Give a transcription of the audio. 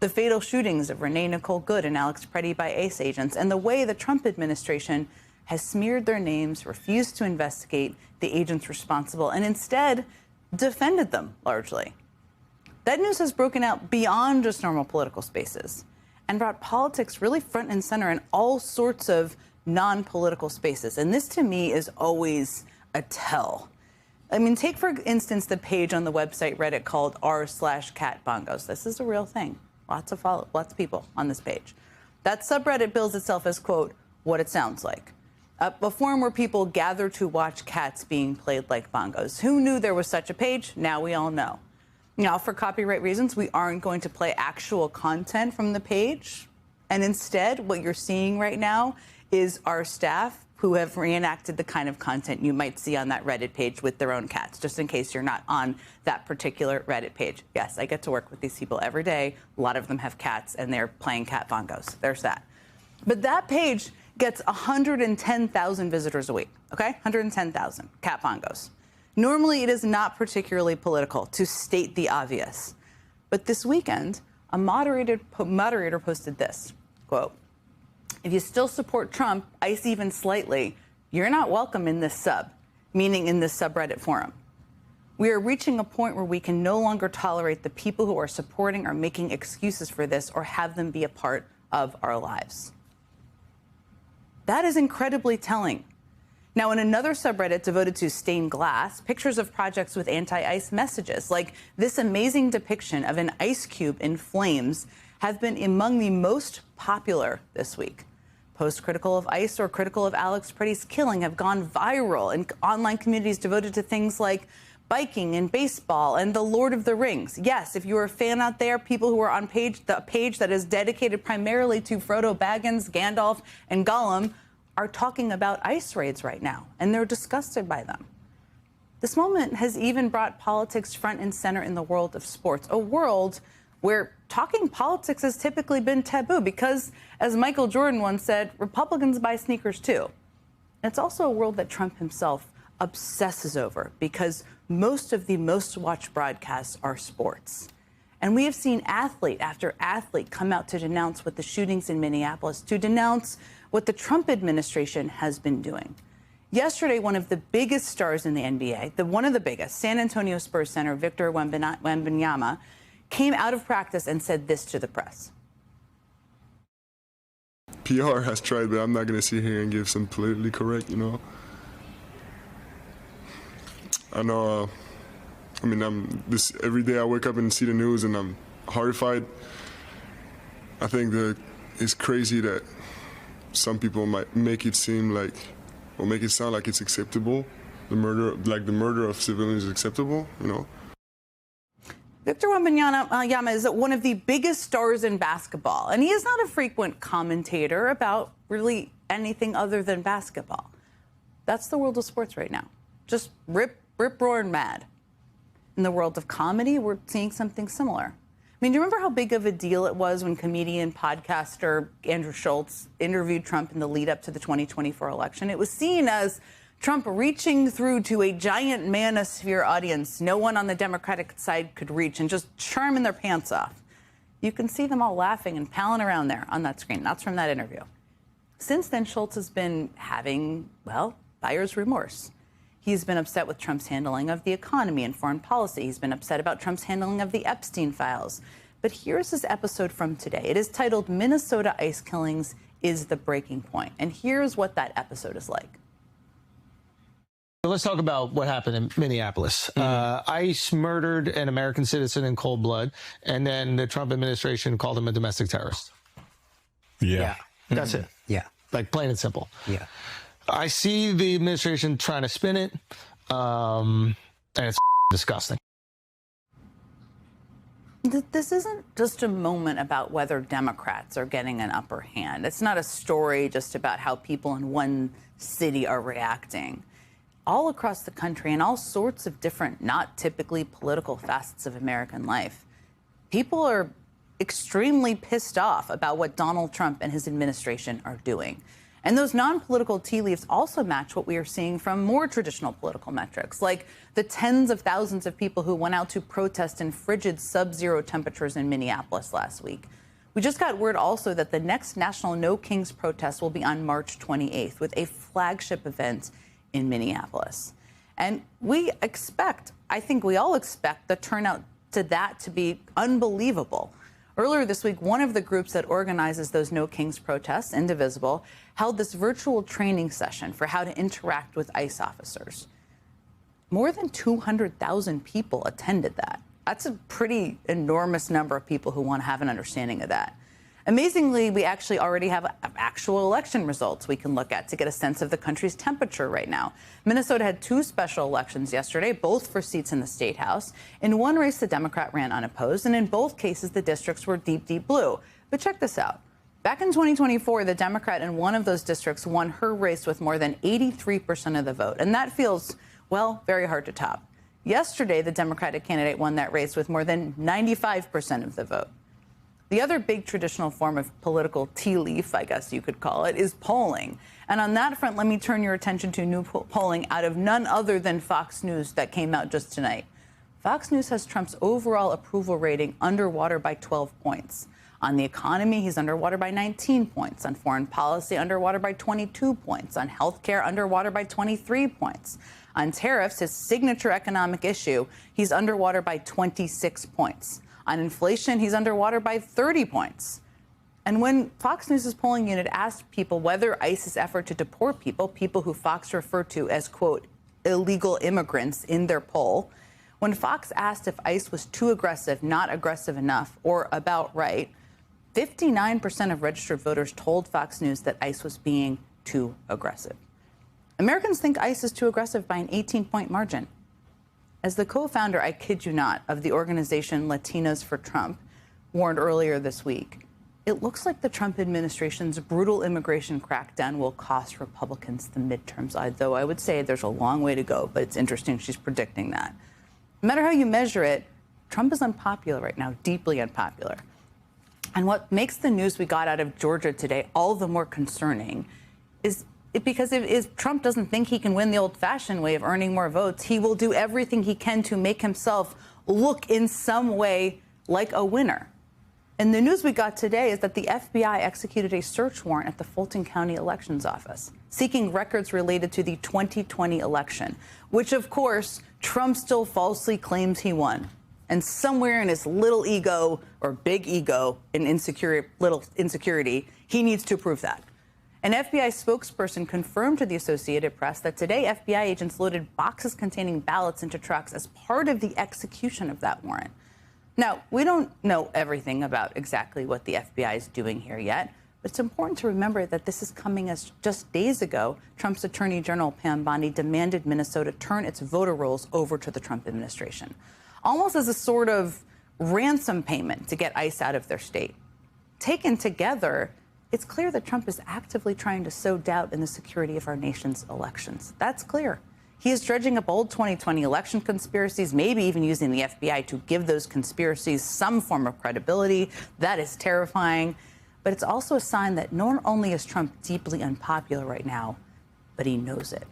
The fatal shootings of Renee Nicole Good and Alex Preddy by ICE agents, and the way the Trump administration has smeared their names, refused to investigate the agents responsible, and instead defended them largely. That news has broken out beyond just normal political spaces and brought politics really front and center in all sorts of non-political spaces. And this, to me, is always a tell. I mean, take, for instance, the page on the website Reddit called r/catbongos. This is a real thing. Lots of people on this page. That subreddit bills itself as, quote, what it sounds like. A forum where people gather to watch cats being played like bongos. Who knew there was such a page? Now we all know. Now, for copyright reasons, we aren't going to play actual content from the page. And instead, what you're seeing right now is our staff who have reenacted the kind of content you might see on that Reddit page with their own cats, just in case you're not on that particular Reddit page. Yes, I get to work with these people every day. A lot of them have cats, and they're playing cat bongos. There's that. But that page gets 110,000 visitors a week, okay? 110,000 cat bongos. Normally, it is not particularly political, to state the obvious. But this weekend, a moderator posted this, quote, if you still support Trump, ICE even slightly, you're not welcome in this sub, meaning in this subreddit forum. We are reaching a point where we can no longer tolerate the people who are supporting or making excuses for this or have them be a part of our lives. That is incredibly telling. Now, in another subreddit devoted to stained glass, pictures of projects with anti-ICE messages, like this amazing depiction of an ice cube in flames, have been among the most popular this week. Posts critical of ICE or critical of Alex Preddy's killing have gone viral in online communities devoted to things like biking and baseball and the Lord of the Rings. Yes, if you're a fan out there, people who are on the page that is dedicated primarily to Frodo Baggins, Gandalf, and Gollum are talking about ICE raids right now, and they're disgusted by them. This moment has even brought politics front and center in the world of sports, a world where talking politics has typically been taboo because, as Michael Jordan once said, Republicans buy sneakers too. And it's also a world that Trump himself obsesses over because most of the most watched broadcasts are sports. And we have seen athlete after athlete come out to denounce what the shootings in Minneapolis, to denounce what the Trump administration has been doing. Yesterday, one of the biggest stars in the NBA, one of the biggest, San Antonio Spurs center Victor Wembanyama, came out of practice and said this to the press. PR has tried, but I'm not going to sit here and give some politically correct, I know, every day I wake up and see the news and I'm horrified. I think that it's crazy that some people might make it seem like, or make it sound like it's acceptable. The murder of civilians is acceptable, Victor Wembanyama is one of the biggest stars in basketball, and he is not a frequent commentator about really anything other than basketball. That's the world of sports right now. Just rip, roaring mad. In the world of comedy, we're seeing something similar. I mean, do you remember how big of a deal it was when comedian, podcaster Andrew Schultz interviewed Trump in the lead up to the 2024 election? It was seen as Trump reaching through to a giant manosphere audience no one on the Democratic side could reach and just charming their pants off. You can see them all laughing and palling around there on that screen. That's from that interview. Since then, Schultz has been having, buyer's remorse. He's been upset with Trump's handling of the economy and foreign policy. He's been upset about Trump's handling of the Epstein files. But here's his episode from today. It is titled Minnesota ICE Killings is the Breaking Point. And here's what that episode is like. Let's talk about what happened in Minneapolis. ICE murdered an American citizen in cold blood, and then the Trump administration called him a domestic terrorist. Yeah. That's it. Yeah. Like plain and simple. Yeah. I see the administration trying to spin it, and it's disgusting. This isn't just a moment about whether Democrats are getting an upper hand. It's not a story just about how people in one city are reacting. All across the country, in all sorts of different, not typically political facets of American life, people are extremely pissed off about what Donald Trump and his administration are doing. And those non-political tea leaves also match what we are seeing from more traditional political metrics, like the tens of thousands of people who went out to protest in frigid sub-zero temperatures in Minneapolis last week. We just got word also that the next National No Kings protest will be on March 28th with a flagship event in Minneapolis. And we expect, I think we all expect, the turnout to that to be unbelievable. Earlier this week, one of the groups that organizes those No Kings protests, Indivisible, held this virtual training session for how to interact with ICE officers. More than 200,000 people attended that. That's a pretty enormous number of people who want to have an understanding of that. Amazingly, we actually already have actual election results we can look at to get a sense of the country's temperature right now. Minnesota had two special elections yesterday, both for seats in the state house. In one race, the Democrat ran unopposed, and in both cases, the districts were deep, deep blue. But check this out. Back in 2024, the Democrat in one of those districts won her race with more than 83% of the vote, and that feels, well, very hard to top. Yesterday, the Democratic candidate won that race with more than 95% of the vote. The other big traditional form of political tea leaf, I guess you could call it, is polling. And on that front, let me turn your attention to new polling out of none other than Fox News that came out just tonight. Fox News has Trump's overall approval rating underwater by 12 points. On the economy, he's underwater by 19 points. On foreign policy, underwater by 22 points. On health care, underwater by 23 points. On tariffs, his signature economic issue, he's underwater by 26 points. On inflation, he's underwater by 30 points. And when Fox News' polling unit asked people whether ICE's effort to deport people who Fox referred to as, quote, illegal immigrants in their poll, when Fox asked if ICE was too aggressive, not aggressive enough, or about right, 59% of registered voters told Fox News that ICE was being too aggressive. Americans think ICE is too aggressive by an 18-point margin. As the co-founder, I kid you not, of the organization Latinos for Trump warned earlier this week, it looks like the Trump administration's brutal immigration crackdown will cost Republicans the midterms, though I would say there's a long way to go, but it's interesting she's predicting that. No matter how you measure it, Trump is unpopular right now, deeply unpopular. And what makes the news we got out of Georgia today all the more concerning is because if Trump doesn't think he can win the old-fashioned way of earning more votes, he will do everything he can to make himself look in some way like a winner. And the news we got today is that the FBI executed a search warrant at the Fulton County Elections Office, seeking records related to the 2020 election, which, of course, Trump still falsely claims he won. And somewhere in his little ego, or big ego, and little insecurity, he needs to prove that. An FBI spokesperson confirmed to the Associated Press that today FBI agents loaded boxes containing ballots into trucks as part of the execution of that warrant. Now, we don't know everything about exactly what the FBI is doing here yet, but it's important to remember that this is coming as just days ago, Trump's Attorney General Pam Bondi demanded Minnesota turn its voter rolls over to the Trump administration, almost as a sort of ransom payment to get ICE out of their state. Taken together, it's clear that Trump is actively trying to sow doubt in the security of our nation's elections. That's clear. He is dredging up old 2020 election conspiracies, maybe even using the FBI to give those conspiracies some form of credibility. That is terrifying. But it's also a sign that not only is Trump deeply unpopular right now, but he knows it.